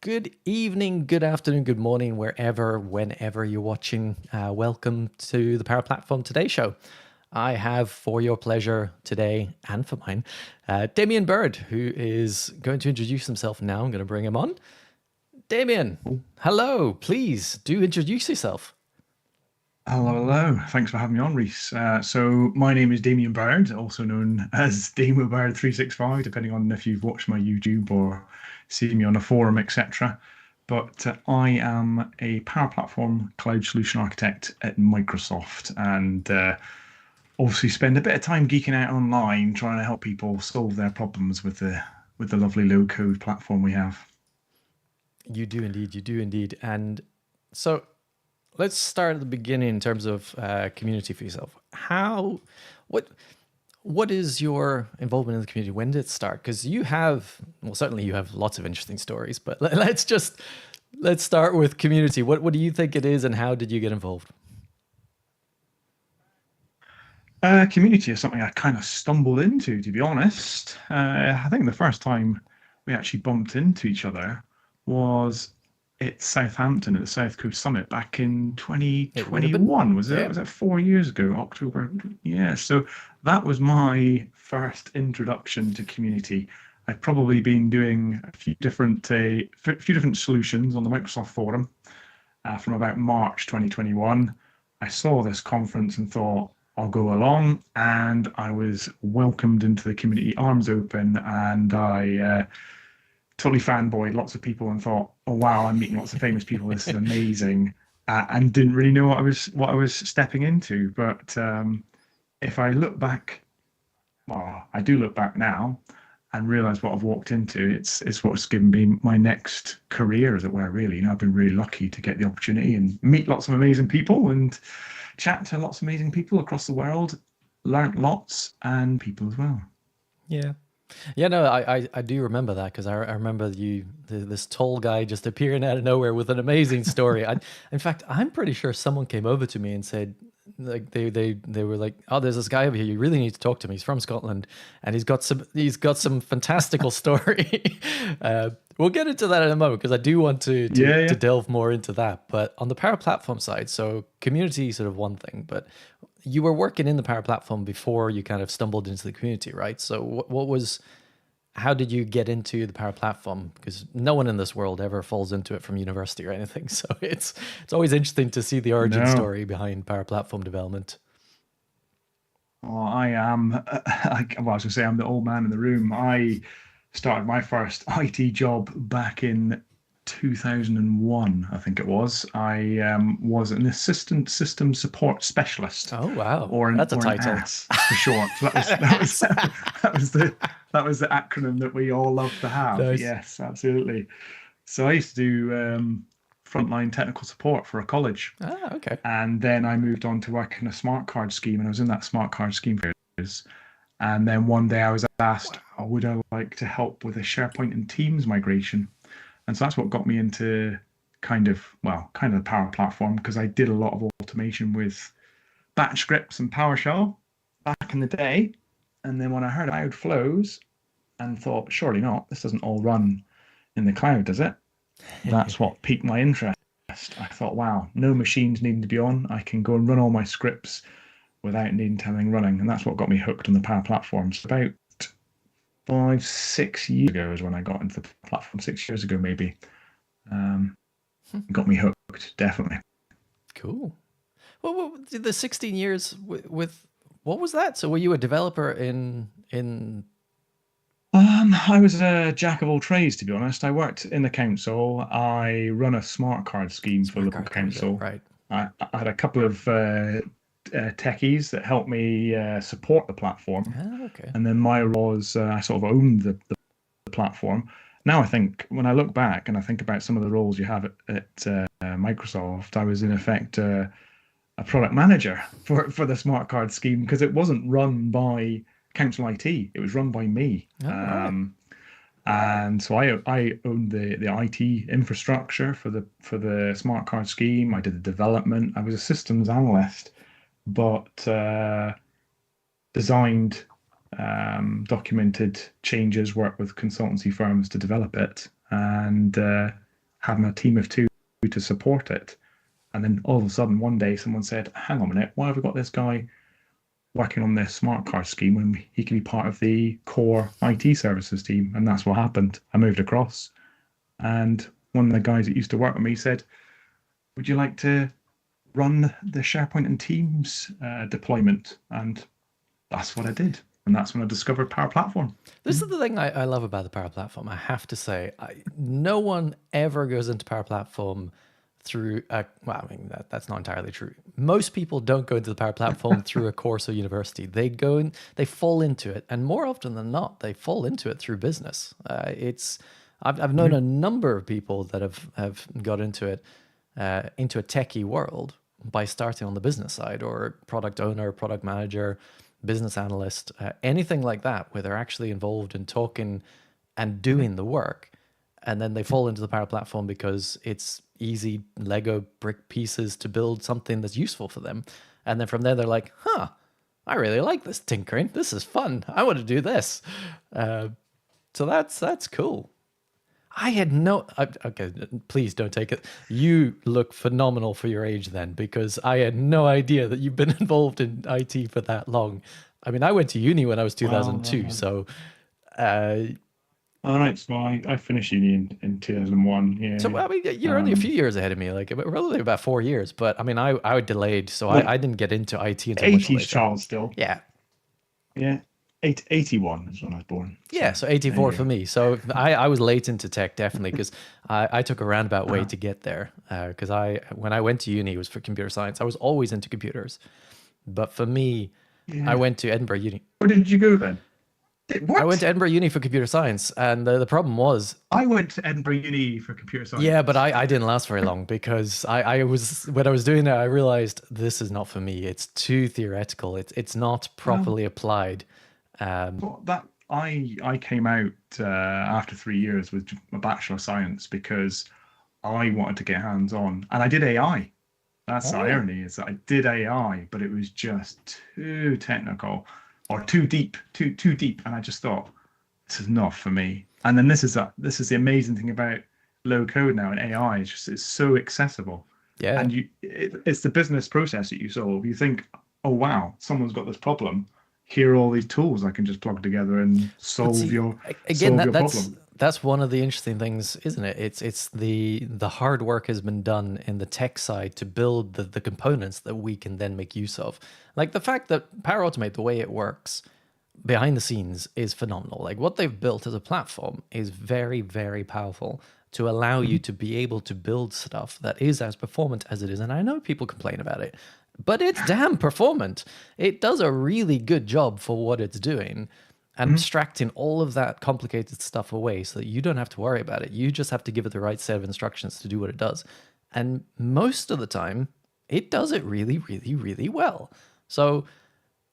Good evening, good afternoon, good morning, wherever, whenever you're watching. Welcome to the Power Platform Today show. I have for your pleasure today and for mine, Damien Bird, who is going to introduce himself now. I'm going to bring him on. Damien, hello. Please do introduce yourself. Hello, hello. Thanks for having me on, Reese. So my name is Damien Bird, also known as Damo Bird 365, depending on if you've watched my YouTube or seen me on a forum, etc. But I am a Power Platform cloud solution architect at Microsoft, and obviously spend a bit of time geeking out online, trying to help people solve their problems with the lovely low code platform we have. You do indeed. You do indeed. And so let's start at the beginning in terms of community for yourself. What, what is your involvement in the community? When did it start? Because certainly you have lots of interesting stories, but let's start with community. What do you think it is, and how did you get involved? Community is something I kind of stumbled into, to be honest. I think the first time we actually bumped into each other was at Southampton at the South Coast Summit back in It would have been, 2021. Was it? yeah. Was that 4 years ago? October. Yeah. So that was my first introduction to community. I'd probably been doing a few different solutions on the Microsoft forum from about March 2021. I saw this conference and thought, I'll go along, and I was welcomed into the community arms open, and I totally fanboyed lots of people and thought, oh wow, I'm meeting lots of famous people. This is amazing, and didn't really know what I was stepping into. But if I look back, well, I do look back now and realize what I've walked into. It's what's given me my next career, as it were. Really, I've been really lucky to get the opportunity and meet lots of amazing people and chat to lots of amazing people across the world. Learned lots and people as well. Yeah. Yeah, no, I do remember that because I remember this tall guy just appearing out of nowhere with an amazing story. In fact, I'm pretty sure someone came over to me and said, like they were like, oh, there's this guy over here. You really need to talk to him. He's from Scotland, and he's got some fantastical story. We'll get into that in a moment because I do want to, to Yeah, to yeah. delve more into that. But on the Power Platform side, so community is sort of one thing, but you were working in the Power Platform before you kind of stumbled into the community, right? So how did you get into the Power Platform? Because no one in this world ever falls into it from university or anything. So it's always interesting to see the origin No. story behind Power Platform development. Well, I am. Well, I was going to say I'm the old man in the room. I started my first IT job back in 2001, I think it was. I was an assistant system support specialist, Oh wow, or an that's a or an title. ASS for short. So that was the acronym that we all love to have. Nice. Yes, absolutely. So I used to do frontline technical support for a college. Ah, okay. And then I moved on to work in a smart card scheme, and I was in that smart card scheme for years. And then one day I was asked, oh, would I like to help with a SharePoint and Teams migration? And so that's what got me into kind of the Power Platform, because I did a lot of automation with batch scripts and PowerShell back in the day. And then when I heard cloud flows and thought, surely not, this doesn't all run in the cloud, does it? That's what piqued my interest. I thought, wow, no machines needing to be on. I can go and run all my scripts without needing to have anything running. And that's what got me hooked on the Power Platform. So about 5, 6 years ago is when I got into the platform, 6 years ago, maybe. Um, got me hooked, definitely. Cool. Well, the 16 years with what was that? So were you a developer in I was a jack of all trades, to be honest. I worked in the council. I run a smart card scheme for a smart local card? That was it, council. right? I had a couple of techies that helped me support the platform. Ah, okay. And then my role was I sort of owned the platform. Now I think when I look back and I think about some of the roles you have at Microsoft, I was in effect a product manager for the smart card scheme, because it wasn't run by council IT. It was run by me. All right. And so I owned the IT infrastructure for the smart card scheme. I did the development. I was a systems analyst, but designed, documented changes, worked with consultancy firms to develop it, and having a team of two to support it. And then all of a sudden, one day, someone said, "Hang on a minute, why have we got this guy working on this smart card scheme when he can be part of the core IT services team?" And that's what happened. I moved across, and one of the guys that used to work with me said, "Would you like to run the SharePoint and Teams deployment?" And that's what I did. And that's when I discovered Power Platform. This is the thing I love about the Power Platform. I have to say, no one ever goes into Power Platform through well, I mean that's not entirely true. Most people don't go into the Power Platform through a course or university. They go in, they fall into it, and more often than not, they fall into it through business. It's I've known a number of people that have got into a techie world by starting on the business side, or product owner, product manager, business analyst, anything like that, where they're actually involved in talking and doing the work. And then they fall into the Power Platform because it's easy Lego brick pieces to build something that's useful for them. And then from there, they're like, huh, I really like this tinkering. This is fun. I want to do this. So that's cool. I had no. Okay, please don't take it. You look phenomenal for your age then, because I had no idea that you've been involved in IT for that long. I mean, I went to uni when I was Well, 2002, so uh, all right. So I finished uni in 2001. so Yeah. I mean, you're only a few Um, years ahead of me, like probably about 4 years. But I mean, I delayed, so I well, didn't get into IT until much 80s later. child still. Yeah, Yeah. 81 is when I was born. yeah. So So there 84 you for go. me. So I was late into tech definitely, because I took a roundabout way to get there. Because when I went to uni, it was for computer science. I was always into computers, but for me, I Yeah. went to Edinburgh Uni. Where did you go then? I went What? to Edinburgh Uni for computer science, and the problem was, I went to Edinburgh Uni for computer yeah, but science. I didn't last very long, because I was when I was doing it, I realized this is not for me. It's too theoretical. It's not Well, properly applied. Um, but that I came out after 3 years with a Bachelor of Science because I wanted to get hands on, and I did AI. That's the oh, irony, is that I did AI, but it was just too technical or too deep, too deep, and I just thought this is not for me. And then this is the amazing thing about low code now and AI. It's so accessible, yeah. and it's the business process that you solve. You think, oh wow, someone's got this problem. Here are all these tools I can just plug together and But see, again, solve that your that's problem. that's one of the interesting things, isn't it? It's the hard work has been done in the tech side to build the components that we can then make use of. Like the fact that Power Automate, the way it works behind the scenes, is phenomenal. Like what they've built as a platform is very, very powerful to allow you Mhm. to be able to build stuff that is as performant as it is. And I know people complain about it, but it's damn performant. It does a really good job for what it's doing, Mhm. abstracting all of that complicated stuff away so that you don't have to worry about it. You just have to give it the right set of instructions to do what it does. And most of the time, it does it really, really, really well. So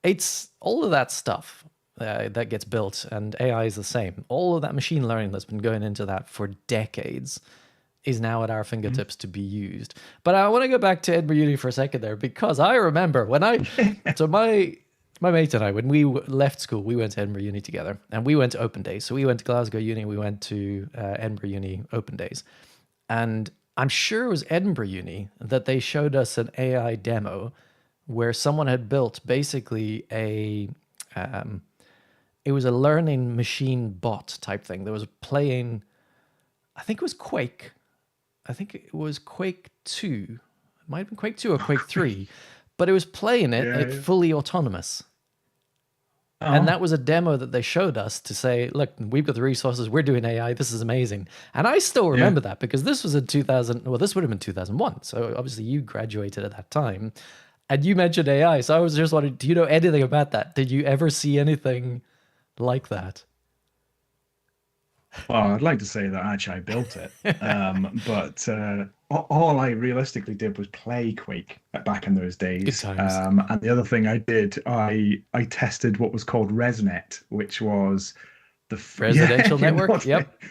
it's all of that stuff that gets built, and AI is the same. All of that machine learning that's been going into that for decades is now at our Mhm. fingertips to be used. But I want to go back to Edinburgh Uni for a second there, because I remember when so my mate and I, when we left school, we went to Edinburgh Uni together, and we went to open days. So we went to Glasgow Uni, we went to Edinburgh Uni open days, and I'm sure it was Edinburgh Uni that they showed us an AI demo where someone had built basically um, it was a learning machine bot type thing that was playing. I think it was Quake. I think it was Quake 2. It might have been Quake 2 or Quake 3, but it was playing Yeah, it yeah. fully autonomous. And Oh, that was a demo that they showed us to say, look, we've got the resources, we're doing AI, this is amazing. And I still yeah. remember that, because this was in 2000, well, this would have been 2001. So obviously you graduated at that time, and you mentioned AI. So I was just wondering, do you know anything about that? Did you ever see anything like that? Well, I'd like to say that actually I built it, but all I realistically did was play Quake back in those Good days. times. And the other thing I did, I tested what was called ResNet, which was yeah, Residential you're network? not Yep.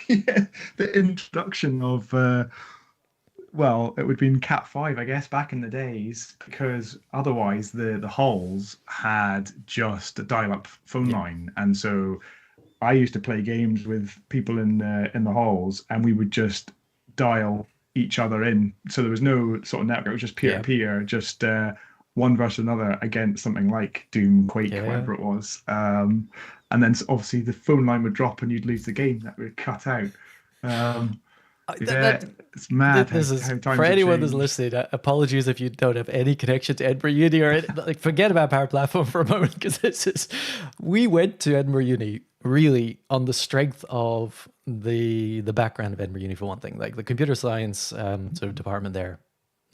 yeah, the introduction of well, it would be in Cat 5, I guess, back in the days, because otherwise the halls had just a dial-up phone Yep. line, and so I used to play games with people in the halls, and we would just dial each other in. So there was no sort of network, it was just peer to Yeah. peer, just one versus another against something like Doom, Quake, Yeah. whatever it was. And then obviously the phone line would drop and you'd lose the game. That would cut out. Um, That yeah, it's mad this is how for times have anyone that's changed. listening. Apologies if you don't have any connection to Edinburgh Uni or like forget about Power Platform for a moment because this is we went to Edinburgh Uni really on the strength of the background of Edinburgh Uni for one thing, like the computer science sort of department there,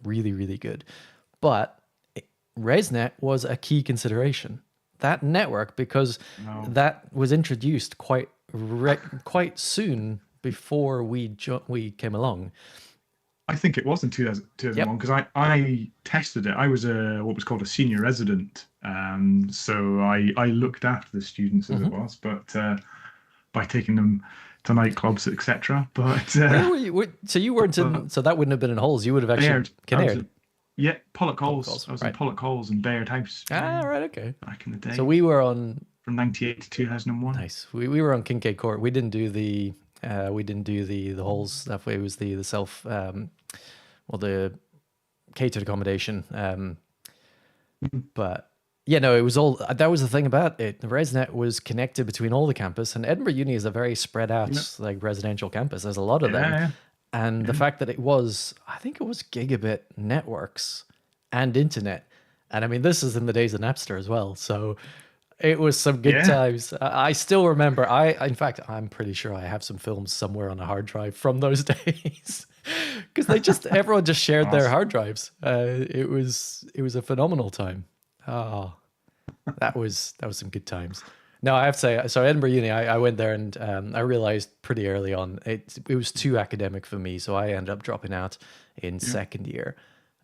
really good, but ResNet was a key consideration. That network because No, that was introduced quite soon before we came along. I think it was in 2001 Yep. because I tested it. I was a what was called a senior resident. So I looked after the students as it Hmm. was, but by taking them to nightclubs, etc. But Where were you? So you weren't but in. So that wouldn't have been in Halls. You would have actually Bayard, I was Kinnaird. at yeah, Pollock Public Halls. calls, I was in right? Pollock Halls in Bayard House. Ah, Yeah, right. Okay. back in the So day, we were on. from '98 to 2001. Nice. We were on Kincaid Court. We didn't do the. We didn't do the Halls stuff. It was the self. Well, the catered accommodation. But yeah, no, it was all that was the thing about it. The ResNet was connected between all the campus, and Edinburgh Uni is a very spread Yeah, out like residential campus. There's a lot of them, yeah, and the yeah. fact that it was, I think it was gigabit networks and internet, and I mean this is in the days of Napster as well, so it was some good Yeah. times. I still remember. In fact, I'm pretty sure I have some films somewhere on a hard drive from those days. Because everyone just shared their Awesome. hard drives. It was a phenomenal time. Oh, that was some good times. No, I have to say, so Edinburgh Uni, I went there and I realized pretty early on it was too academic for me, so I ended up dropping out in Yeah. second year,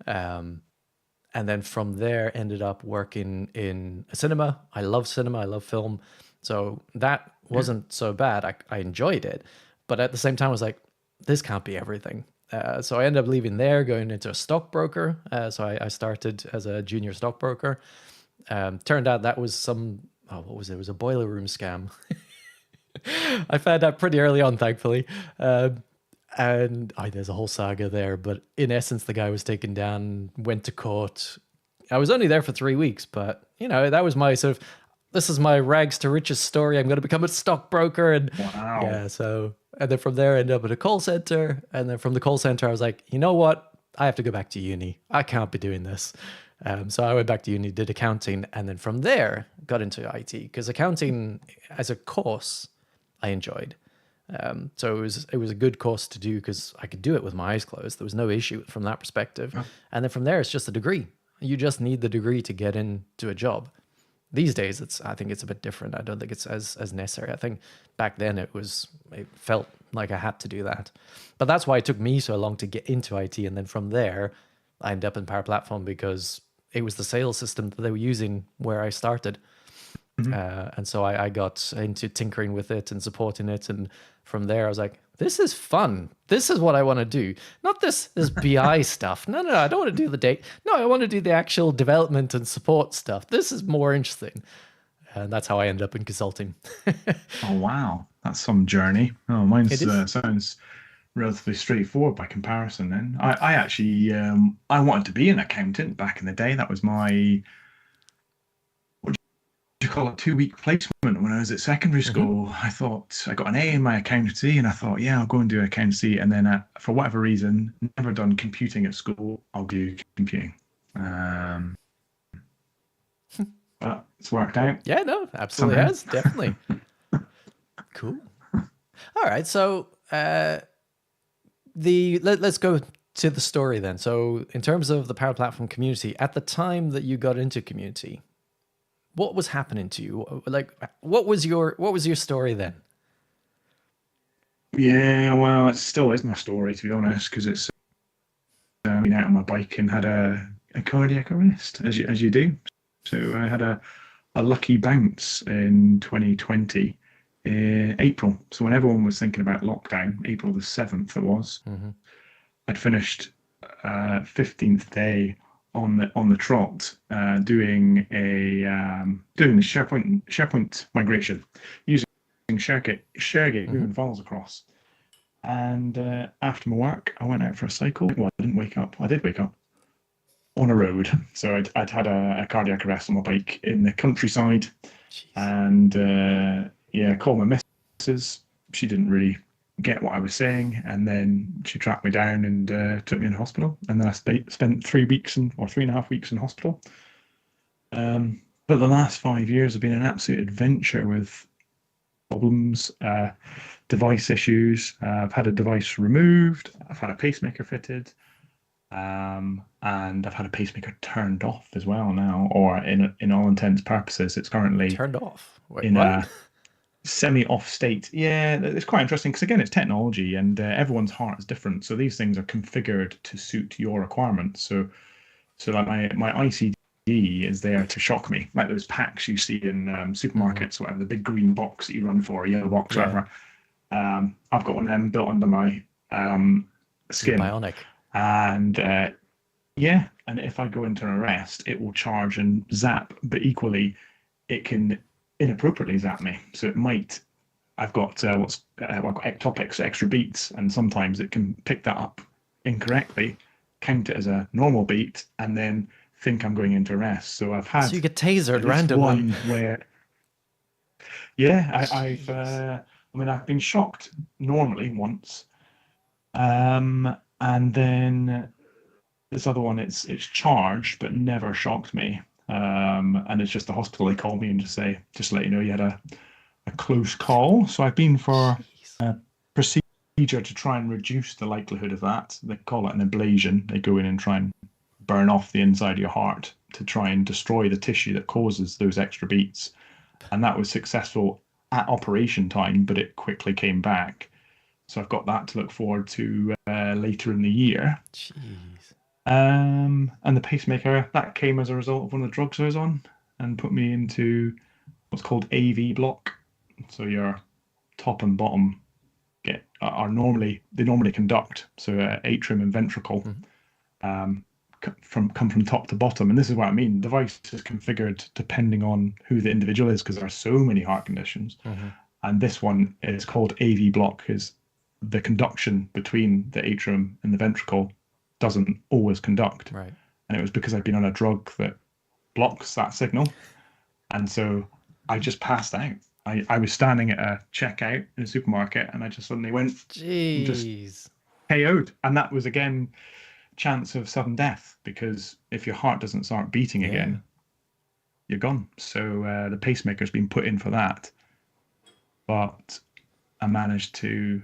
and then from there ended up working in a cinema. I love cinema, I love film, so that Yeah. wasn't so bad. I enjoyed it, but at the same time, I was like, this can't be everything. So I ended up leaving there, going into a stockbroker. So I started as a junior stockbroker. Turned out that was what was it? It was a boiler room scam. I found out pretty early on, thankfully. And there's a whole saga there. But in essence, the guy was taken down, went to court. I was only there for 3 weeks, but that was my sort of this is my rags to riches story. I'm going to become a stockbroker, and Wow. yeah. So and then from there, I ended up at a call center, and then from the call center, I was like, you know what? I have to go back to uni. I can't be doing this. So I went back to uni, did accounting, and then from there got into IT because accounting as a course I enjoyed. So it was a good course to do because I could do it with my eyes closed. There was no issue from that perspective. And then from there, it's just a degree. You just need the degree to get into a job. These days, I think it's a bit different. I don't think it's as necessary. I think back then it felt like I had to do that. But that's why it took me so long to get into IT. And then from there, I ended up in Power Platform because it was the sales system that they were using where I started. Mhm. And so I got into tinkering with it and supporting it. And from there, I was like, this is fun. This is what I want to do. Not this BI stuff. No, I don't want to do the date. No, I want to do the actual development and support stuff. This is more interesting. And that's how I ended up in consulting. Oh wow, that's some journey. Oh, It mine's is. sounds relatively straightforward by comparison. Then I actually I wanted to be an accountant back in the day. That was my what do you call it 2 week placement when I was at secondary Hmm. school. I thought I got an A in my accountancy, and I thought, yeah, I'll go and do accountancy. And then for whatever reason, never done computing at school. I'll do computing. Um, but it's worked out Yeah, no, absolutely somehow. has. Definitely. Cool. All right. So let's go to the story then. So in terms of the Power Platform community, at the time that you got into community, what was happening to you? Like, what was your story then? Yeah, well, it still is my story to be honest, because it's been out on my bike and had a cardiac arrest, as you do. So I had a lucky bounce in 2020, April. So when everyone was thinking about lockdown, April the 7th it was, Hmm. I'd finished 15th day on the trot, doing the SharePoint migration using ShareGate, Hmm. moving files across. And after my work, I went out for a cycle. Well, I didn't wake up. I did wake up on a road. So I'd had a cardiac arrest on my bike in the countryside. Jeez. And yeah, called my missus. She didn't really get what I was saying. And then she tracked me down and took me in hospital. And then I spent 3 weeks or 3.5 weeks in hospital. But the last 5 years have been an absolute adventure with problems, device issues. I've had a device removed. I've had a pacemaker fitted. And I've had a pacemaker turned off as well now, or in all intents purposes, it's currently Turned off. Wait, in what? a semi-off state. Yeah, it's quite interesting because again, it's technology, and everyone's heart is different. So these things are configured to suit your requirements. So like my ICD is there to shock me, like those packs you see in Mm, supermarkets, whatever, the big green box that you run for, a yellow box, yeah. whatever. I've got one of them built under my You're skin, bionic. and yeah, and if I go into an arrest, it will charge and zap, but equally, it can inappropriately zap me. So it might. I've got well, I've got ectopics, extra beats, and sometimes it can pick that up incorrectly, count it as a normal beat, and then think I'm going into arrest. So I've So had you get tasered at least randomly. one where, yeah, Jeez. I mean, I've been shocked normally once, and then this other one, it's charged but never shocked me. And it's just the hospital. They call me and just let you know you had a close call. So I've been for Jeez. a procedure to try and reduce the likelihood of that. They call it an ablation. They go in and try and burn off the inside of your heart to try and destroy the tissue that causes those extra beats. And that was successful at operation time, but it quickly came back. So I've got that to look forward to later in the year. Jeez. And the pacemaker that came as a result of one of the drugs I was on and put me into what's called AV block. So your top and bottom get are normally conduct. So atrium and ventricle Mhm. um, come from top to bottom. And this is what I mean. The device is configured depending on who the individual is because there are so many heart conditions. Mhm. And this one is called AV block because the conduction between the atrium and the ventricle doesn't always conduct. Right. And it was because I'd been on a drug that blocks that signal. And so I just passed out. I was standing at a checkout in a supermarket and I just suddenly went and just Jeez. KO'd. And that was again chance of sudden death because if your heart doesn't start beating Yeah. again, you're gone. So the pacemaker's been put in for that. But I managed to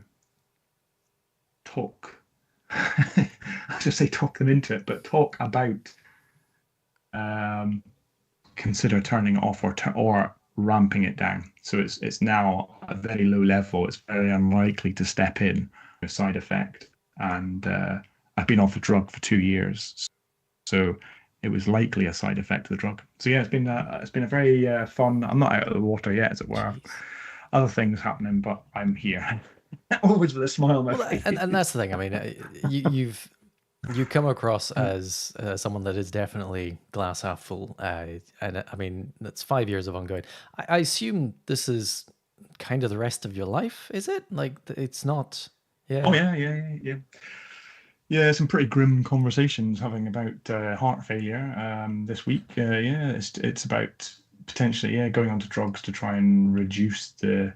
talk. I just say talk them into it, but talk about um, consider turning it off or ramping it down. So it's now at a very low level. It's very unlikely to step in a side effect. And I've been off the drug for 2 years, so it was likely a side effect of the drug. So yeah, it's been a very fun. I'm not out of the water yet, as it were. Jeez. Other things happening, but I'm here. Always with a smile on my Well, face. and that's the thing. I mean, you come across as someone that is definitely glass half full, and I mean that's 5 years of ongoing. I assume this is kind of the rest of your life, is it? Like it's not. Oh Yeah. yeah. Yeah, some pretty grim conversations having about heart failure this week. Yeah, it's about potentially going onto drugs to try and reduce the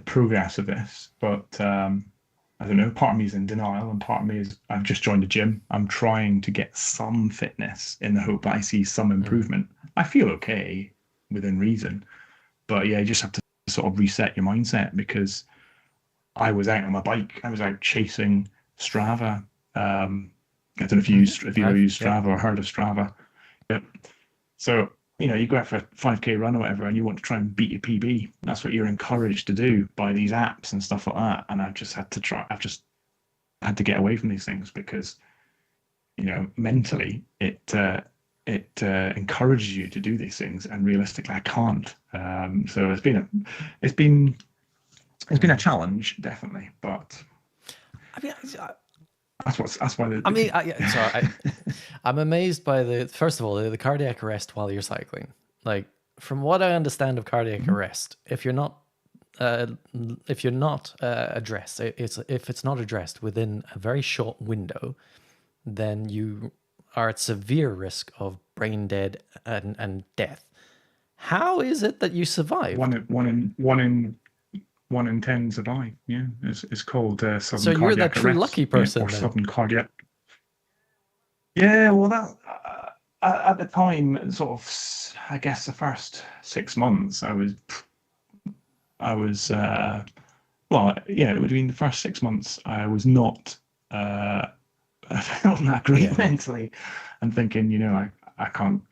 progress of this. But I don't know. Part of me is in denial, and part of me is I've just joined a gym. I'm trying to get some fitness in the hope that I see some Mm, improvement. I feel okay within reason, but yeah, you just have to sort of reset your mindset because I was out on my bike. I was out chasing Strava. I don't know if you ever used Yep. Strava or heard of Strava. Yep. So, you go out for a 5K run or whatever, and you want to try and beat your PB. That's what you're encouraged to do by these apps and stuff like that. And I've just had to get away from these things because, mentally it encourages you to do these things, and realistically, I can't. So it's been it's been a Mm. challenge, definitely, but I mean, that's why I mean, yeah, so I'm amazed by the first of all the cardiac arrest while you're cycling. Like from what I understand of cardiac arrest, if you're not if you're not addressed, if it's not addressed within a very short window, then you are at severe risk of brain dead and death. How is it that you One survived? in one in one in 1 in 10 survive. Yeah, it's called So sudden you're that cardiac true arrest. lucky Yeah, or person then. sudden cardiac. Yeah, well, that at the time, sort of, I guess the first 6 months, I was well, yeah, it would have been the first 6 months. I was not I felt that great Yeah. mentally, and thinking, I can't,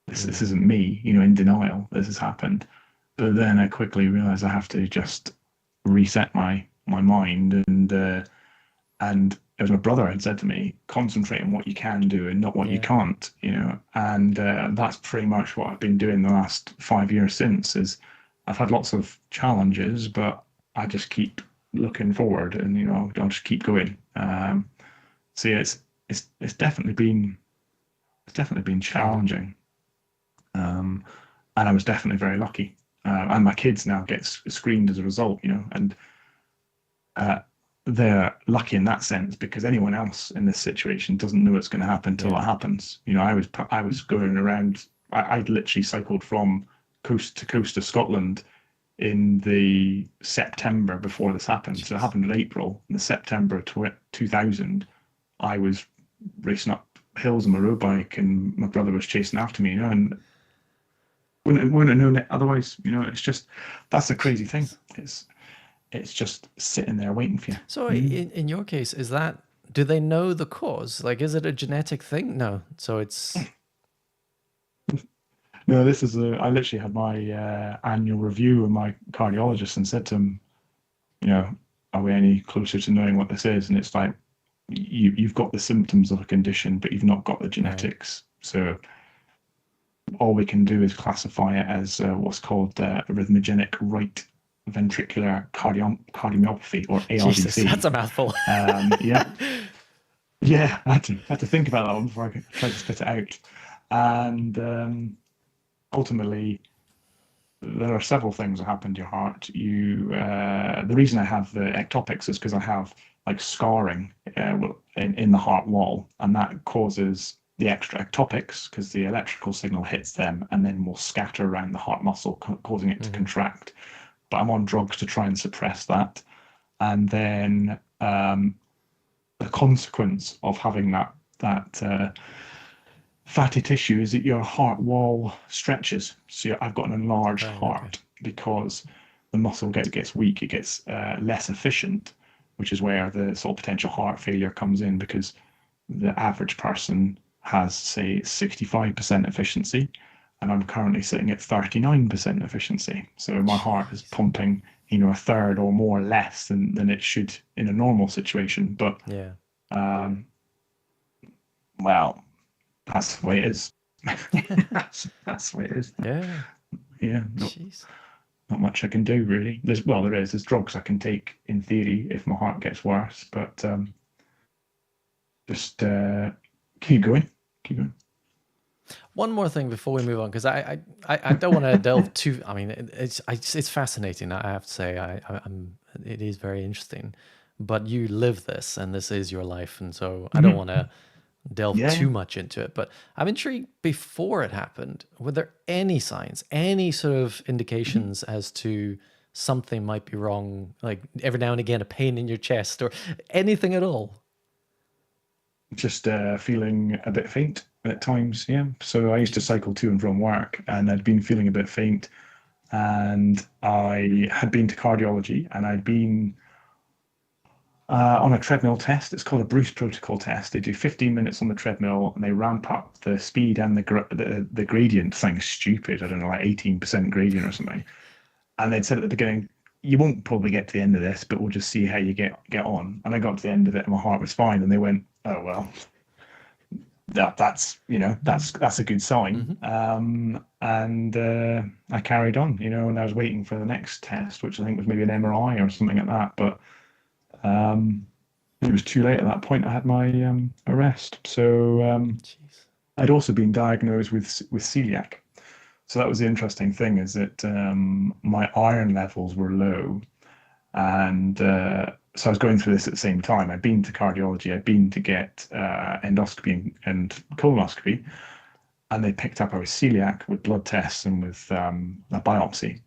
this Mm. isn't me, in denial. This has happened. But then I quickly realized I have to just reset my mind, and as my brother had said to me, concentrate on what you can do and not what you Yeah. can't, and that's pretty much what I've been doing the last 5 years since. Is I've had lots of challenges, but I just keep looking forward, and I'll just keep going. So yeah, it's definitely been Mm. challenging, and I was definitely very lucky. And my kids now get screened as a result, and uh, they're lucky in that sense because anyone else in this situation doesn't know it's going to happen until Yeah. it happens. I was going around. I literally cycled from coast to coast of Scotland in the September before this happened. So it Jeez. happened in April. In the September 2000, I was racing up hills on my road bike, and my brother was chasing after me. And wouldn't have known it otherwise. It's just that's the crazy thing. Jeez. It's just sitting there waiting for you. So Mm. in your case, is that, do they know the cause? Like, is it a genetic thing? No. So it's, No, this is I literally had my annual review with my cardiologist and said to him, are we any closer to knowing what this is? And it's like, you've got the symptoms of a condition, but you've not got the right. genetics. So all we can do is classify it as what's called arrhythmogenic right ventricular cardiomyopathy, or Jesus, ARVC. that's a mouthful. Yeah, yeah, I had to think about that one before I could try to spit it out. And ultimately, there are several things that happen to your heart. The reason I have the ectopics is because I have like scarring in the heart wall, and that causes the extra ectopics because the electrical signal hits them and then will scatter around the heart muscle, causing it to Hmm. contract. But I'm on drugs to try and suppress that, and then the consequence of having that fatty tissue is that your heart wall stretches. So I've got an enlarged Right. Okay. heart because the muscle gets weak, it gets less efficient, which is where the sort of potential heart failure comes in because the average person has, say, 65% efficiency, and I'm currently sitting at 39% efficiency. So my heart is Jeez. pumping, a third or more less than it should in a normal situation. But Yeah. um, well, that's the way it is. That's the way it is. Yeah. Yeah, Jeez. not much I can do really. There's drugs I can take in theory if my heart gets worse, but just keep going, keep going. One more thing before we move on, because I don't want to delve too. I mean, it's fascinating. I have to say, it is very interesting. But you live this, and this is your life, and so I don't Mm-hmm. want to delve Yeah, yeah. too much into it. But I'm intrigued. Before it happened, were there any signs, any sort of Mhm. indications as to something might be wrong? Like every now and again, a pain in your chest, or anything at all? Just feeling a bit faint at times. Yeah. So I used to Jeez. cycle to and from work, and I'd been feeling a bit faint, and I had been to cardiology, and I'd been on a treadmill test. It's called a Bruce protocol test. They do 15 minutes on the treadmill, and they ramp up the speed and the gradient. Thing's stupid. I don't know, like 18% gradient or something. And they'd said at the beginning, you won't probably get to the end of this, but we'll just see how you get on. And I got to the end of it, and my heart was fine. And they went, oh well, that's a good sign. Hmm. And I carried on, and I was waiting for the next test, which I think was maybe an MRI or something like that. But um, it was too late at that point. I had my arrest. So Jeez. I'd also been diagnosed with celiac. So that was the interesting thing, is that my iron levels were low, and so I was going through this at the same time. I'd been to cardiology, I'd been to get endoscopy and colonoscopy, and they picked up I was celiac with blood tests and with a biopsy.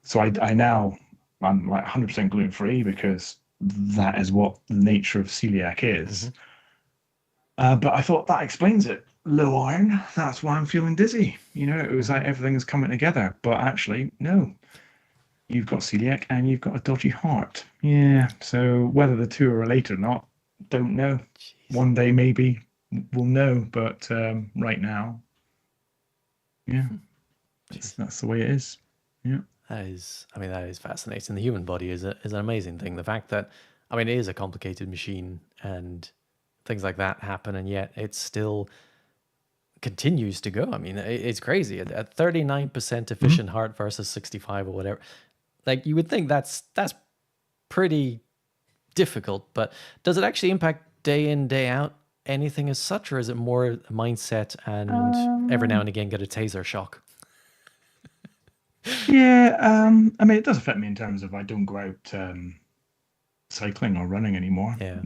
So I now I'm like 100% gluten free because that is what the nature of celiac Hmm. is. But I thought that explains it. Low iron, that's why I'm feeling dizzy. It was Hmm. like everything's coming together. But actually, no, you've got celiac and you've got a dodgy heart. Yeah. So whether the two are related or not, don't know. Jeez. One day maybe we'll know. But right now, yeah, Jeez. that's the way it is. Yeah. That is, I mean, that is fascinating. The human body is an amazing thing. The fact that, I mean, it is a complicated machine and things like that happen, and yet it still continues to go. I mean, it's crazy. At 39% Mhm. efficient heart versus 65 or whatever. Like you would think that's pretty difficult, but does it actually impact day in, day out anything as such, or is it more mindset and every now Um, and again get a taser shock? yeah, I mean, it does affect me in terms of I don't go out cycling or running anymore. Yeah.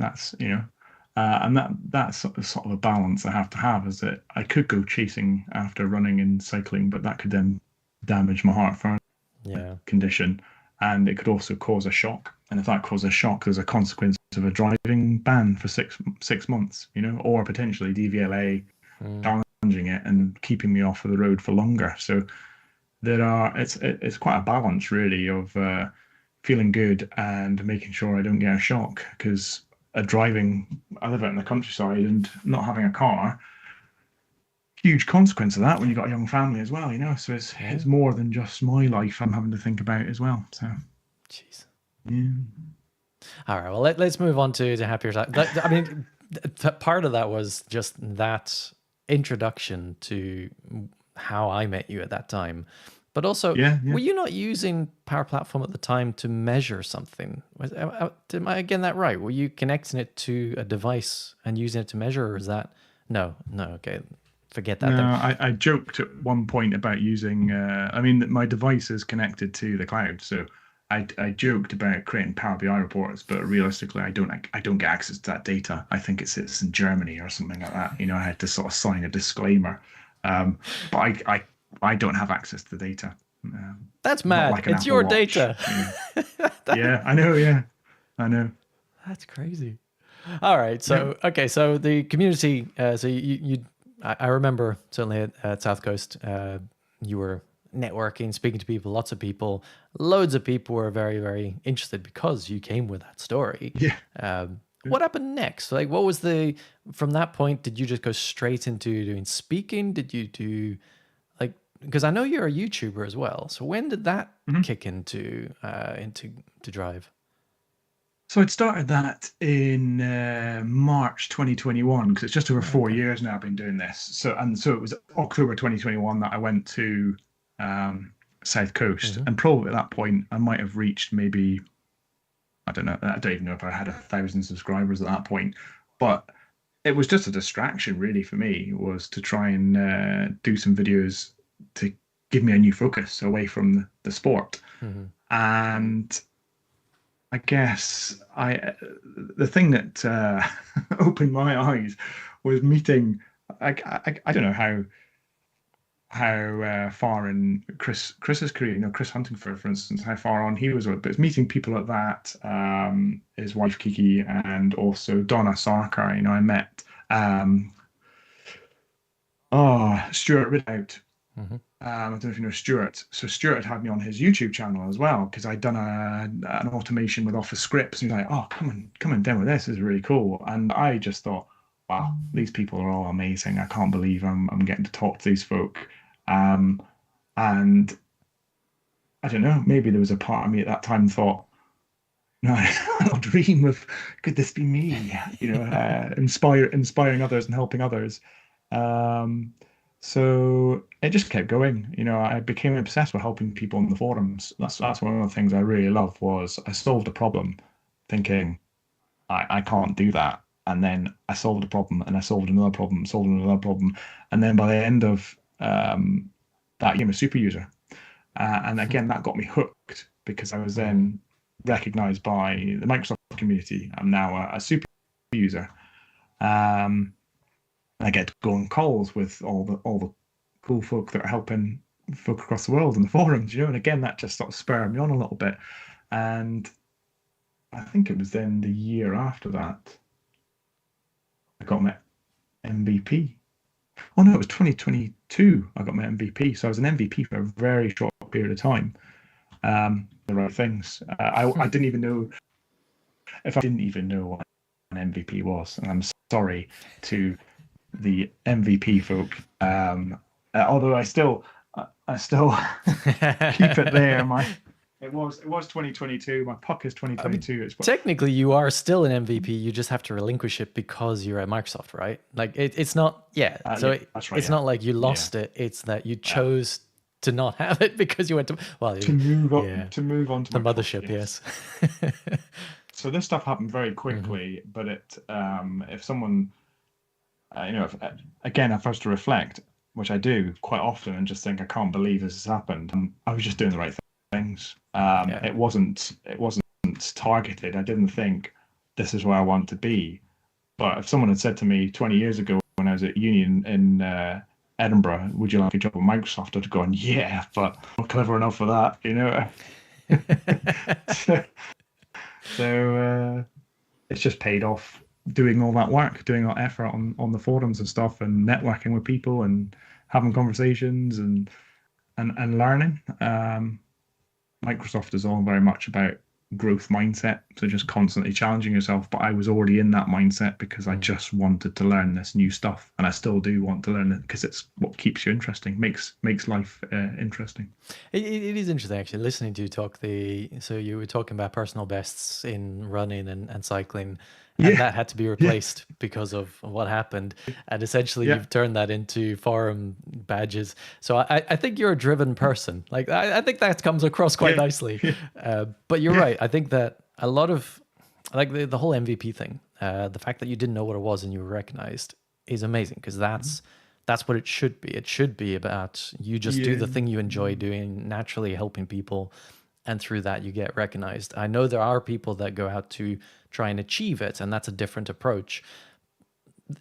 And that's sort of a balance I have to have, is that I could go chasing after running and cycling, but that could then damage my heart for Yeah. condition, and it could also cause a shock. And if that causes a shock, there's a consequence of a driving ban for six months, or potentially DVLA Mm. challenging it and keeping me off of the road for longer. So it's quite a balance really of feeling good and making sure I don't get a shock, because I live out in the countryside, and not having a car, huge consequence of that when you've got a young family as well, so it's Yeah. it's more than just my life I'm having to think about as well. So Jeez. yeah. All right. Well, let's move on to happier side. I mean, part of that was just that introduction to how I met you at that time. But also, Yeah, yeah. were you not using Power Platform at the time to measure something? Am I getting that right? Were you connecting it to a device and using it to measure, or is that no, no? Okay, forget that No, then. I joked at one point about using. I mean, my device is connected to the cloud, so I joked about creating Power BI reports, but realistically, I don't get access to that data. I think it's in Germany or something like that. I had to sort of sign a disclaimer, but I don't have access to the data. That's Not mad. like an It's Apple your Watch. data. Yeah, I know. Yeah, I know. That's crazy. All right. Yeah, So okay. So the community. So I remember certainly at South Coast, you were networking, speaking to people, lots of people. Loads of people were very, very interested because you came with that story. yeah. What happened next? Like, what was the from that point? Did you just go straight into doing speaking? Did you do like because I know you're a YouTuber as well. So when did that Mhm. kick into to drive? So I'd started that in March 2021, because it's just over four Okay. years now I've been doing this. So it was October 2021 that I went to South Coast, Hmm. and probably at that point I might have reached maybe, I don't know, I don't even know if I had 1,000 subscribers at that point, but it was just a distraction really for me, was to try and do some videos to give me a new focus away from the sport. Hmm. And I guess the thing that opened my eyes was meeting. I don't know how far in Chris's career, Chris Huntingford, for instance, how far on he was with, but it's meeting people like that. His wife Kiki, and also Donna Sarkar. I met Stuart Ridout. Hmm. I don't know if you know Stuart. So Stuart had me on his YouTube channel as well, because I'd done an automation with Office Scripts. And he's like, "Oh, come and demo this. This is really cool." And I just thought, "Wow, these people are all amazing. I can't believe I'm getting to talk to these folk." Um, and I don't know, maybe there was a part of me at that time thought, "No, I'll dream of, could this be me?" Inspiring others and helping others. Um, so it just kept going. I became obsessed with helping people on the forums. That's one of the things I really loved, was I solved a problem thinking I can't do that. And then I solved a problem, and I solved another problem, solved another problem. And then by the end of that became a super user. And again, that got me hooked because I was then recognized by the Microsoft community. I'm now a super user. Um, I get to go on calls with all the cool folk that are helping folk across the world in the forums, and again, that just sort of spurred me on a little bit. And I think it was then the year after that I got my MVP. Oh no, it was 2022 I got my MVP. So I was an MVP for a very short period of time. The right things. I didn't even know if I didn't even know what an MVP was, and I'm sorry to the MVP folk. Although I still keep it there. It was 2022. My puck is I mean, 2022. technically, you are still an MVP. You just have to relinquish it because you're at Microsoft, right? Like it's not, yeah. So Yeah, that's right. it's Yeah, not like you yeah. lost it. It's that you chose to not have it because you went to, well, To move on yeah, to the Microsoft. mothership, Yes. yes. So this stuff happened very Hmm. quickly, but if someone, again, if I was to reflect, which I do quite often, and just think I can't believe this has happened, I was just doing the right things. Yeah. It wasn't targeted. I didn't think this is where I want to be. But if someone had said to me 20 years ago when I was at uni in Edinburgh, would you like a job at Microsoft? I'd have gone, yeah, but I'm not clever enough for that. so, so it's just paid off doing all that work, doing that effort on the forums and stuff, and networking with people and having conversations and learning. Microsoft is all very much about growth mindset, so just constantly challenging yourself. But I was already in that mindset because I just wanted to learn this new stuff, and I still do want to learn it because it's what keeps you interesting, makes life interesting. It is interesting actually listening to you talk. So you were talking about personal bests in running and cycling, and Yeah, that had to be yeah, replaced because of what happened. And essentially, yeah, you've turned that into forum badges. So I think you're a driven person. Like I think that comes across quite yeah, nicely. yeah, But you're yeah. right. I think that a lot of like the whole MVP thing, the fact that you didn't know what it was and you were recognized is amazing because that's what it should be. It should be about you just do Yeah. the thing you enjoy doing, naturally helping people, and through that you get recognized. I know there are people that go out to try and achieve it, and that's a different approach.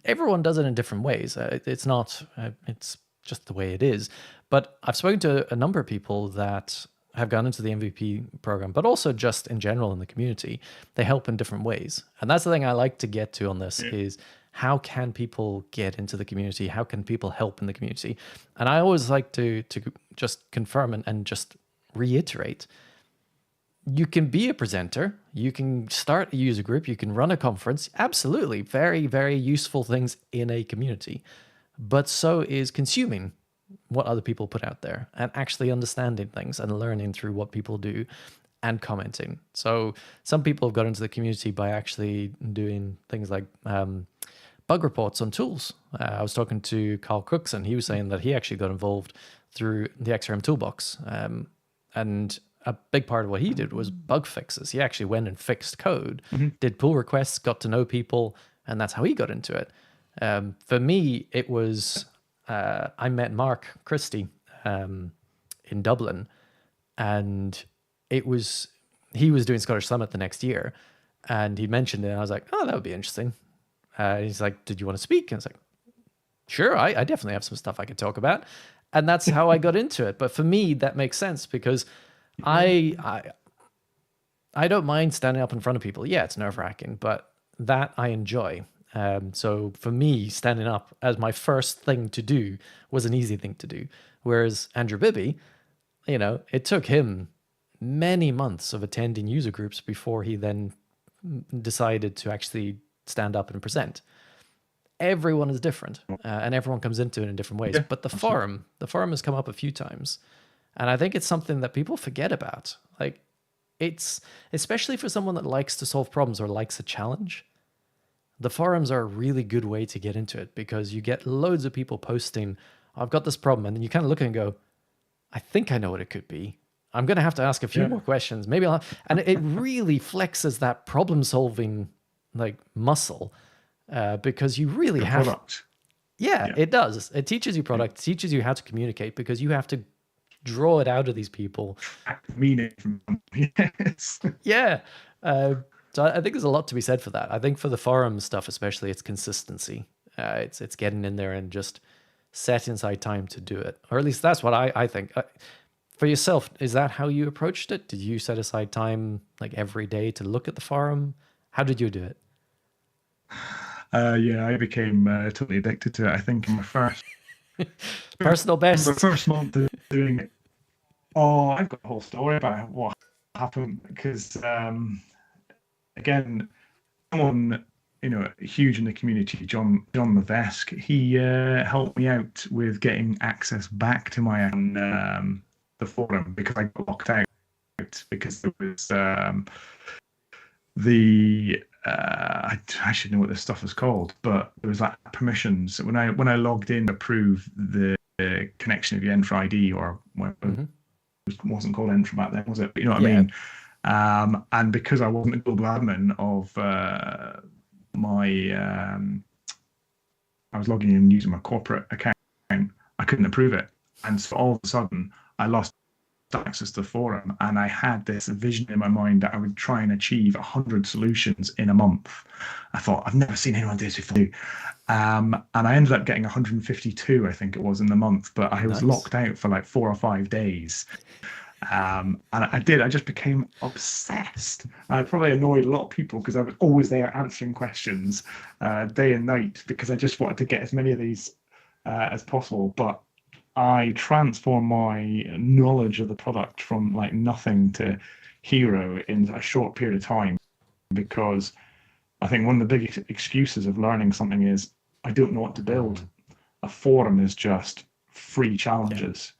Everyone does it in different ways. It's not, it's just the way it is. But I've spoken to a number of people that have gone into the MVP program, but also just in general in the community. They help in different ways. And that's the thing I like to get to on this Yeah. is how can people get into the community? How can people help in the community? And I always like to just confirm and just reiterate you can be a presenter, you can start a user group, you can run a conference. Absolutely. Very, very useful things in a community. But so is consuming what other people put out there and actually understanding things and learning through what people do and commenting. So some people have got into the community by actually doing things like bug reports on tools. I was talking to Carl Crooks and he was saying that he actually got involved through the XRM toolbox. And a big part of what he did was bug fixes. He actually went and fixed code, Mhm. did pull requests, got to know people, and that's how he got into it. For me, it was I met Mark Christie in Dublin, and it was he was doing Scottish Summit the next year, and he mentioned it. And I was like, oh, that would be interesting. He's like, did you want to speak? And I was like, sure, I definitely have some stuff I could talk about. And that's how I got into it. But for me, that makes sense because I I don't mind standing up in front of people. Yeah, it's nerve wracking, but that I enjoy. So for me, standing up as my first thing to do was an easy thing to do. Whereas Andrew Bibby, it took him many months of attending user groups before he then decided to actually stand up and present. Everyone is different, and everyone comes into it in different ways. Yeah, But absolutely. the forum has come up a few times, and I think it's something that people forget about. Like it's especially for someone that likes to solve problems or likes a challenge. The forums are a really good way to get into it because you get loads of people posting, I've got this problem. And then you kind of look and go, I think I know what it could be. I'm going to have to ask a few Yeah. more questions. Maybe and it really flexes that problem solving like muscle because you really Your have, product. Yeah, Yeah. it does. It teaches you Yeah. product, teaches you how to communicate because you have to draw it out of these people. Act meaning from yes. Yeah. Uh, so I think there's a lot to be said for that. I think for the forum stuff, especially, it's consistency. It's getting in there and just set inside time to do it, or at least that's what I think. For yourself, is that how you approached it? Did you set aside time like every day to look at the forum? How did you do it? Yeah, I became totally addicted to it. I think Personal in my best. first month of doing it. Oh, I've got a whole story about what happened because again, someone huge in the community, John Levesque, he helped me out with getting access back to my the forum because I got locked out because there was the I should know what this stuff is called, but there was like permissions when I logged in to approve the connection of your Entra ID or what Hmm. it wasn't called Entra back then, was it? But you know what I Yeah. mean? And because I wasn't a global admin of my, I was logging in using my corporate account, I couldn't approve it. And so all of a sudden, I lost access to the forum, and I had this vision in my mind that I would try and achieve 100 solutions in a month. I thought, I've never seen anyone do this before. And I ended up getting 152, I think it was, in the month, but I was Nice. locked out for like 4 or 5 days. And I just became obsessed. I probably annoyed a lot of people because I was always there answering questions day and night because I just wanted to get as many of these as possible. But I transformed my knowledge of the product from like nothing to hero in a short period of time because I think one of the big excuses of learning something is I don't know what to build. Mm, A forum is just free yeah. challenges,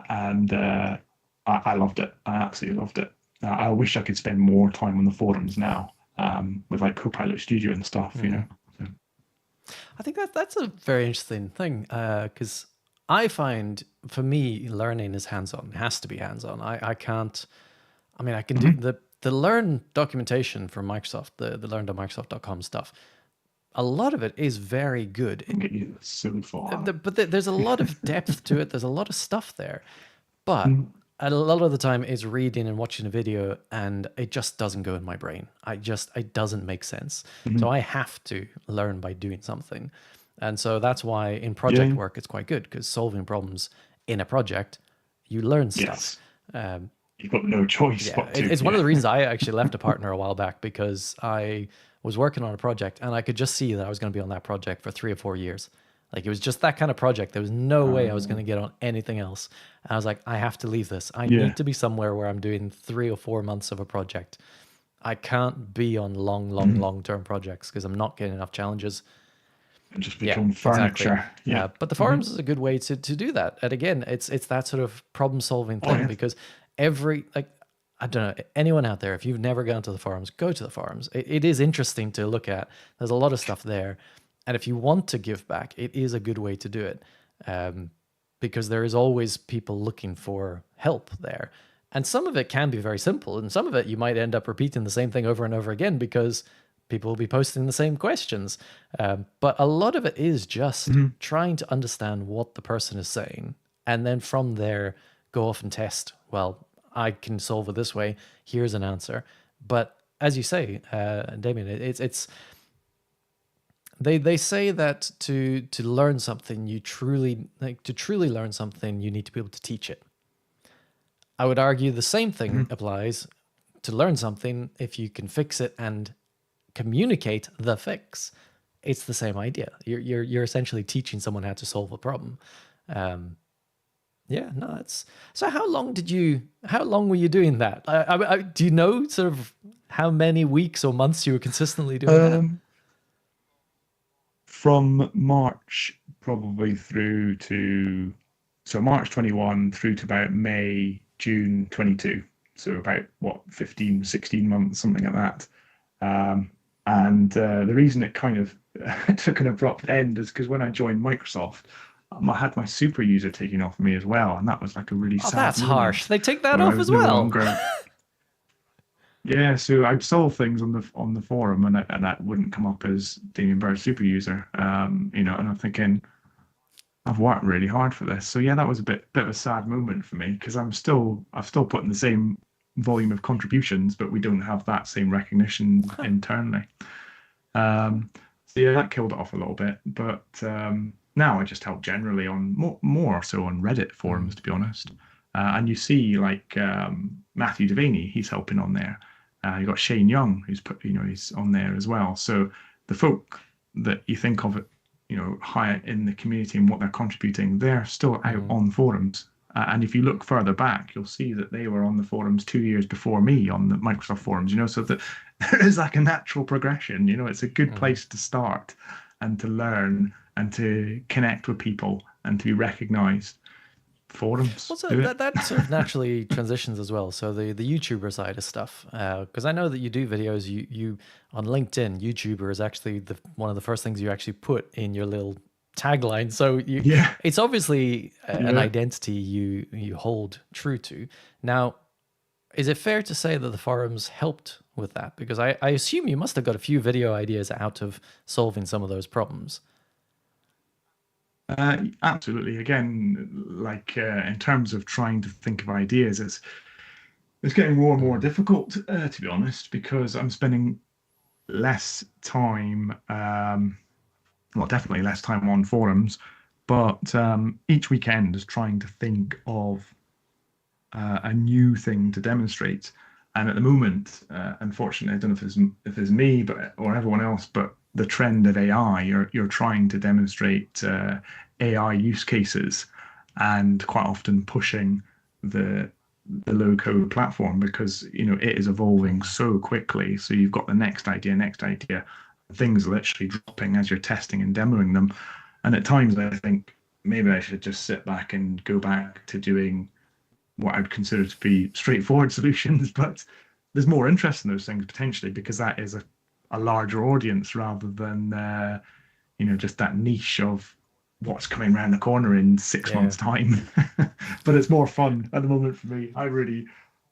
and I loved it. I absolutely loved it. I wish I could spend more time on the forums now with like Copilot Studio and stuff. Mm. So, I think that's a very interesting thing because I find for me learning is hands on. It has to be hands on. I can't. I mean, I can do mhm. the learn documentation from Microsoft, the learn.microsoft.com stuff. A lot of it is very good. Can get you so far. There's a lot of depth to it. There's a lot of stuff there, but Mhm. a lot of the time it's reading and watching a video, and it just doesn't go in my brain. It doesn't make sense. So Mhm. I have to learn by doing something, and so that's why in project Yeah. work it's quite good because solving problems in a project, you learn stuff. Yes. Um, You've got no choice yeah, but to. it's one of Yeah. the reasons I actually left a partner a while back because I was working on a project and I could just see that I was going to be on that project for 3 or 4 years. Like it was just that kind of project. There was no way I was going to get on anything else. And I was like, I have to leave this. I Yeah. need to be somewhere where I'm doing 3 or 4 months of a project. I can't be on Mhm. long term projects because I'm not getting enough challenges. And just Yeah, become exactly. furniture. Yeah. But the Mhm. forums is a good way to do that. And again, it's that sort of problem solving Oh thing yeah. because every like I don't know anyone out there if you've never gone to the forums, go to the forums. It is interesting to look at. There's a lot of stuff there, and if you want to give back, it is a good way to do it um, because there is always people looking for help there. And some of it can be very simple, and some of it you might end up repeating the same thing over and over again because people will be posting the same questions. But a lot of it is just Mhm. trying to understand what the person is saying. And then from there, go off and test. Well, I can solve it this way. Here's an answer. But as you say, Damien, it's they say that to learn something, you truly like to truly learn something, you need to be able to teach it. I would argue the same thing Mhm. applies to learn something if you can fix it and communicate the fix. It's the same idea. You're essentially teaching someone how to solve a problem. Um, yeah, no, it's so. How long were you doing that? Do you know sort of how many weeks or months you were consistently doing that? Um, from March probably through to March 21 through to about May, June 22. So about what 15, 16 months, something like that. And the reason it kind of took an abrupt end is because when I joined Microsoft, I had my super user taken off me as well, and that was like a really Oh, sad that's harsh. moment They take that where I off was as no well. longer. Yeah, so I'd solve things on the forum, and that wouldn't come up as Damien Bird super user. And I'm thinking, I've worked really hard for this. So yeah, that was a bit of a sad moment for me because I've still put in the same volume of contributions, but we don't have that same recognition Huh. internally. So yeah, that killed it off a little bit. But now I just help generally on more so on Reddit Mm. forums, to be honest. And you see like Matthew Devaney, he's helping on there. You got Shane Young, who's put, he's on there as well. So the folk that you think of, higher in the community and what they're contributing, they're still out Mm. on forums. And if you look further back, you'll see that they were on the forums 2 years before me on the Microsoft forums, so that there is like a natural progression, it's a good Mm. place to start and to learn and to connect with people and to be recognized. Forums, Well, so do it. that sort of naturally transitions as well. So the YouTuber side of stuff, because I know that you do videos. You on LinkedIn, YouTuber is actually the one of the first things you actually put in your little tagline. So Yeah, it's obviously an yeah. identity you hold true to. Now, is it fair to say that the forums helped with that? Because I assume you must have got a few video ideas out of solving some of those problems. Absolutely. Again, like in terms of trying to think of ideas, it's getting more and more Mm. difficult, to be honest, because I'm spending less time, well, definitely less time on forums, but each weekend is trying to think of a new thing to demonstrate. And at the moment, unfortunately, I don't know if it's me, but or everyone else, but the trend of AI, you're trying to demonstrate AI use cases, and quite often pushing the the low code platform because it is evolving Mm. so quickly. So you've got the next idea, things literally dropping as you're testing and demoing them. And at times I think maybe I should just sit back and go back to doing what I'd consider to be straightforward solutions, but there's more interest in those things potentially because that is a larger audience rather than just that niche of what's coming around the corner in six Yeah. months' time. But it's more fun at the moment for me.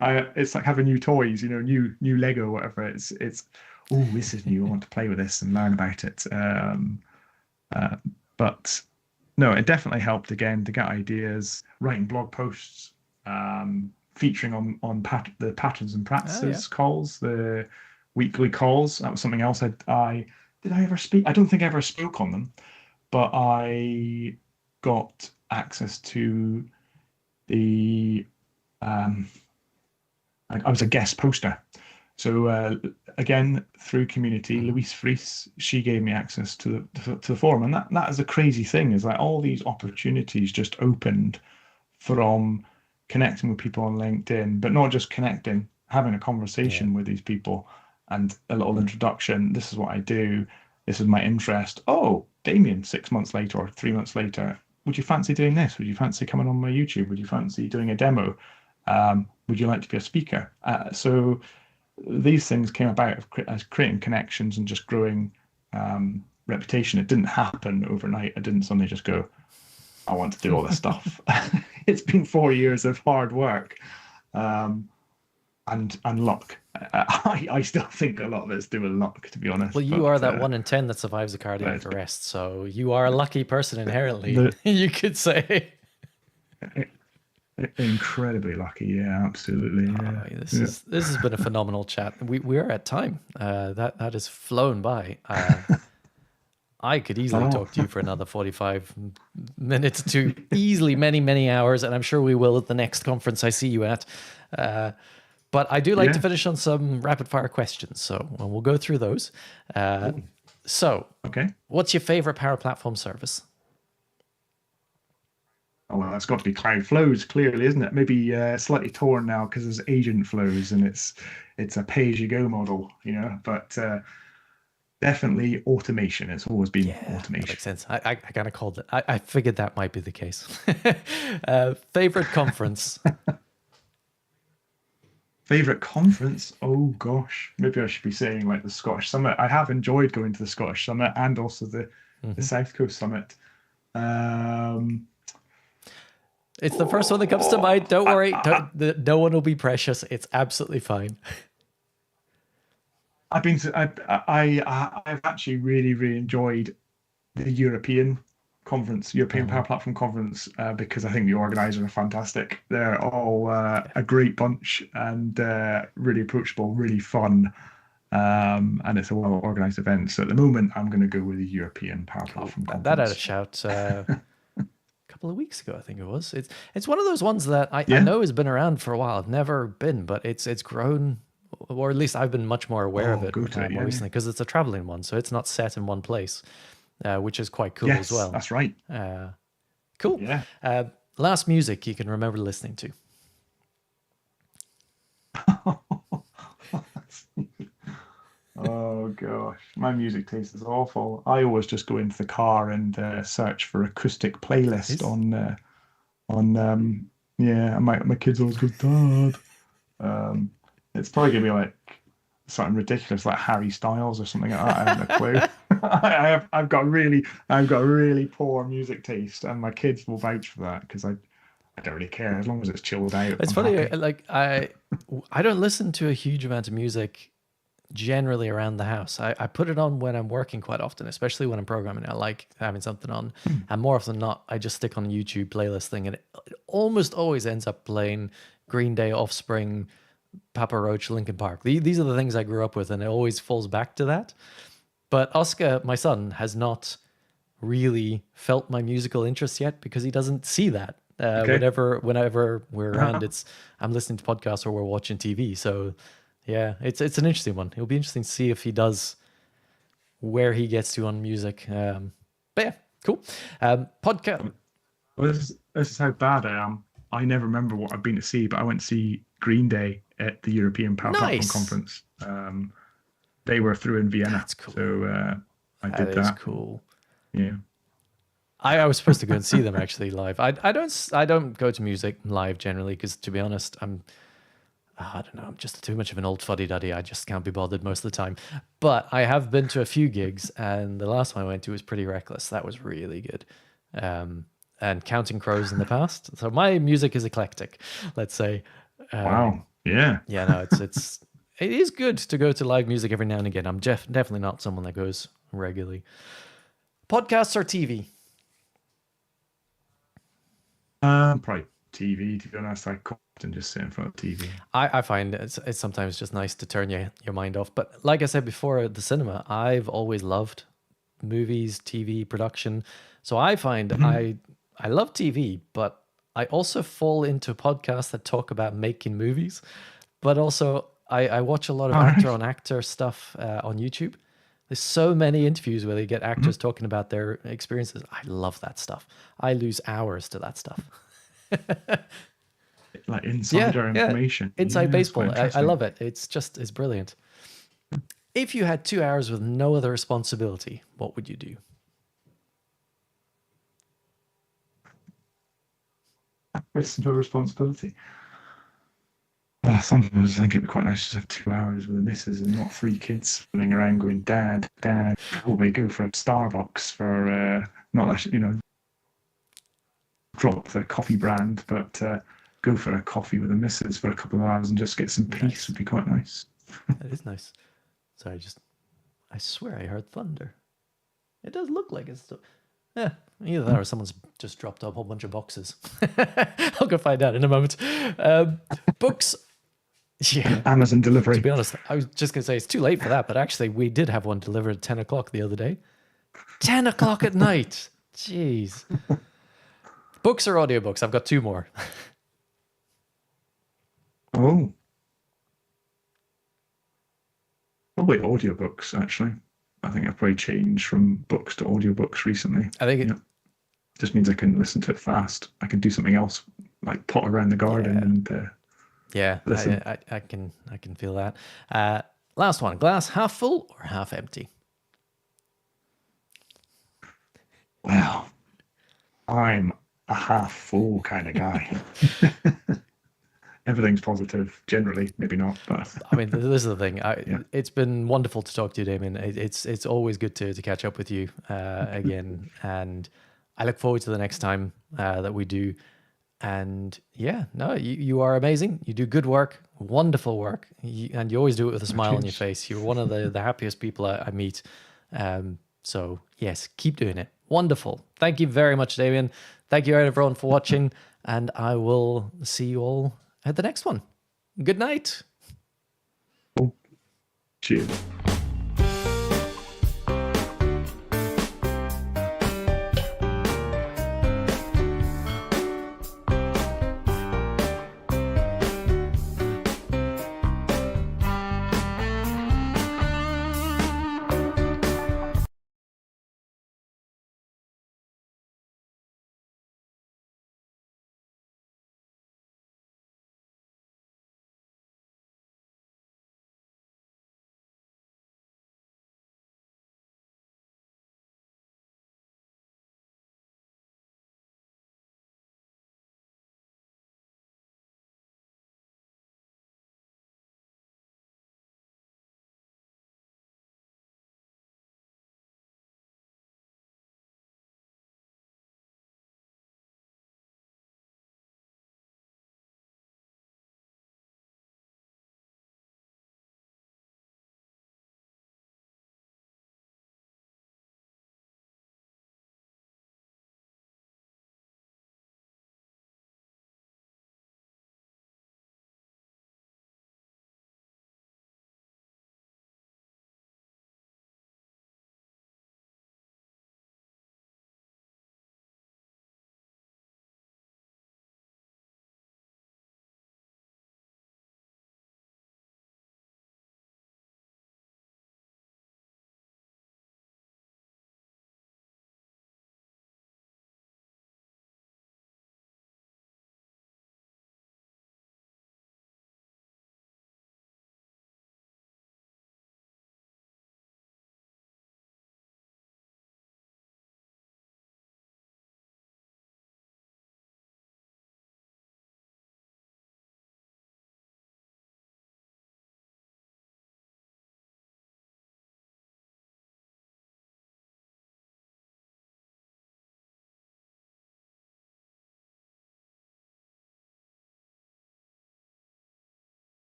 It's like having new toys, new Lego, whatever. It's oh, this is new. I want to play with this and learn about it. Uh, but no, it definitely helped again to get ideas, writing blog posts, featuring on the patterns and Oh yeah. practices calls, the weekly calls. That was something else. I did I ever speak? I don't think I ever spoke on them, but I got access to the. Um, I was a guest poster. So again, through community, Mhm. Louise Fries, she gave me access to the forum, and that is a crazy thing. Is like all these opportunities just opened from connecting with people on LinkedIn, but not just connecting, having a Yeah. conversation with these people and a little introduction. This is what I do. This is my interest. Oh, Damien, 6 months later or 3 months later, would you fancy doing this? Would you fancy coming on my YouTube? Would you fancy doing a demo? Would you like to be a speaker? So these things came about as creating connections and just growing reputation. It didn't happen overnight. I didn't suddenly just go, I want to do all this stuff. It's been 4 years of hard work um, and luck. I still think a lot of it's doing luck, to be honest. Well, you But are that 1 in 10 that survives a cardiac it's arrest, so you are a lucky person inherently, the, you could say. incredibly lucky. Yeah, absolutely. Oh, Yeah, yeah. this has been a phenomenal chat. We are at time. That has flown by. I could easily Oh, talk to you for another 45 minutes to easily many hours, and I'm sure we will at the next conference I see you at. Uh, but I do like to yeah. finish on some rapid fire questions, so we'll go through those. Uh, Oh, so, okay. what's your favorite Power Platform service? Oh, well, that's got to be Cloud Flows, clearly, isn't it? Maybe slightly torn now because there's agent flows and it's a pay-as-you-go model, But definitely automation. It's always been Yeah, that makes automation. sense. I kind of called it. I figured that might be the case. Favorite conference? Favorite conference? Oh gosh, maybe I should be saying like the Scottish Summit. I have enjoyed going to the Scottish Summit and also the Mhm. South Coast Summit. Um, It's the first one that comes to oh, mind. Don't worry. No one will be precious. It's absolutely fine. I've been to, I've actually really enjoyed the European. conference, European Power Platform Conference, because I think the organisers are fantastic. They're all Yeah. a great bunch and really approachable, really fun. And it's a well organised event. So at the moment, I'm going to go with the European Power Cool. Platform That had a Conference. shout a couple of weeks ago, I think it was. It's one of those ones that I Yeah. know has been around for a while. I've never been, but it's grown, or at least I've been much more aware of Oh, it go to it. more Yeah. Yeah. recently because it's a traveling one, so it's not set in one place, which is quite cool as Yes, well. that's right. Cool. Yeah. Last music you can remember listening to. Oh gosh, my music taste is awful. I always just go into the car and search for acoustic playlist Is on yeah. And my kids always go, Dad. Um, it's probably gonna be like something ridiculous like Harry Styles or something like that. I have no clue. I've got really poor music taste, and my kids will vouch for that because I don't really care as long as it's chilled out. it's I'm funny, happy. like I don't listen to a huge amount of music generally around the house. I put it on when I'm working quite often, especially when I'm programming. I like having something on. And more often than not, I just stick on a YouTube playlist thing, and it almost always ends up playing Green Day, Offspring, Papa Roach, Linkin Park. These are the things I grew up with, and it always falls back to that. But Oscar, my son, has not really felt my musical interest yet because he doesn't see that. Okay. Whenever we're around, Uh, it's I'm listening to podcasts or we're watching TV. So yeah, it's an interesting one. It'll be interesting to see if he does where he gets to on music. But yeah, cool. Podcast. well, this is how bad I am. I never remember what I've been to see, but I went to see Green Day at the European Power Platform Nice. Conference. They were through in Vienna, That's cool. so I That did is that. cool. Yeah. I was supposed to go and see them actually live. I don't go to music live generally because to be honest, I don't know, I'm just too much of an old fuddy duddy. I just can't be bothered most of the time. But I have been to a few gigs, and the last one I went to was pretty reckless. That was really good. And Counting Crows in the past. So my music is eclectic, let's say. Wow. Yeah. Yeah, no, it is good to go to live music every now and again. I'm definitely not someone that goes regularly. Podcasts or TV? Probably TV, to be honest. I often just sit in front of TV. I find it's sometimes just nice to turn your mind off. But like I said before, the cinema, I've always loved movies, TV production. So I find Mhm. I love TV, but I also fall into podcasts that talk about making movies. But also I watch a lot of All actor right. on actor stuff on YouTube. There's so many interviews where they get Mhm. actors talking about their experiences. I love that stuff. I lose hours to that stuff. Like Yeah, insider yeah. information. Inside Yeah, it's quite baseball. I interesting. love it. It's brilliant. If you had 2 hours with no other responsibility, what would you do? It's no responsibility. Sometimes I think it'd be quite nice to have 2 hours with the missus and not three kids running around going, Dad, Dad. Probably go for a Starbucks for not actually, drop the coffee brand, but go for a coffee with the missus for a couple of hours and just get some peace Nice. would be quite nice. That is nice. Sorry, I swear I heard thunder. It does look like it's still. Yeah, either that or someone's just dropped a whole bunch of boxes. I'll go find out in a moment. Books. Yeah, Amazon to delivery. be honest, I was just going to say it's too late for that, but actually, we did have one delivered at 10 o'clock the other day. 10 o'clock at night. Jeez. Books or audiobooks? I've got two more. Oh, probably audiobooks, actually. I think I've probably changed from books to audiobooks recently. I think Yeah. Just means I can listen to it fast. I can do something else, like pot around the garden yeah, and yeah, listen. I can feel that. Last one, glass half full or half empty? Well, I'm a half full kind of guy. Everything's positive, generally. Maybe not, but I mean, this is the thing. yeah. It's been wonderful to talk to you, Damien. It's always good to catch up with you again, and I look forward to the next time that we do. And yeah, no, you are amazing. You do good work, wonderful work, and you always do it with a smile on your Cheers. face. You're one of the happiest people I meet. So yes, keep doing it. Wonderful. Thank you very much, Damien. Thank you everyone for watching, and I will see you all at the next one. Good night. Cheers.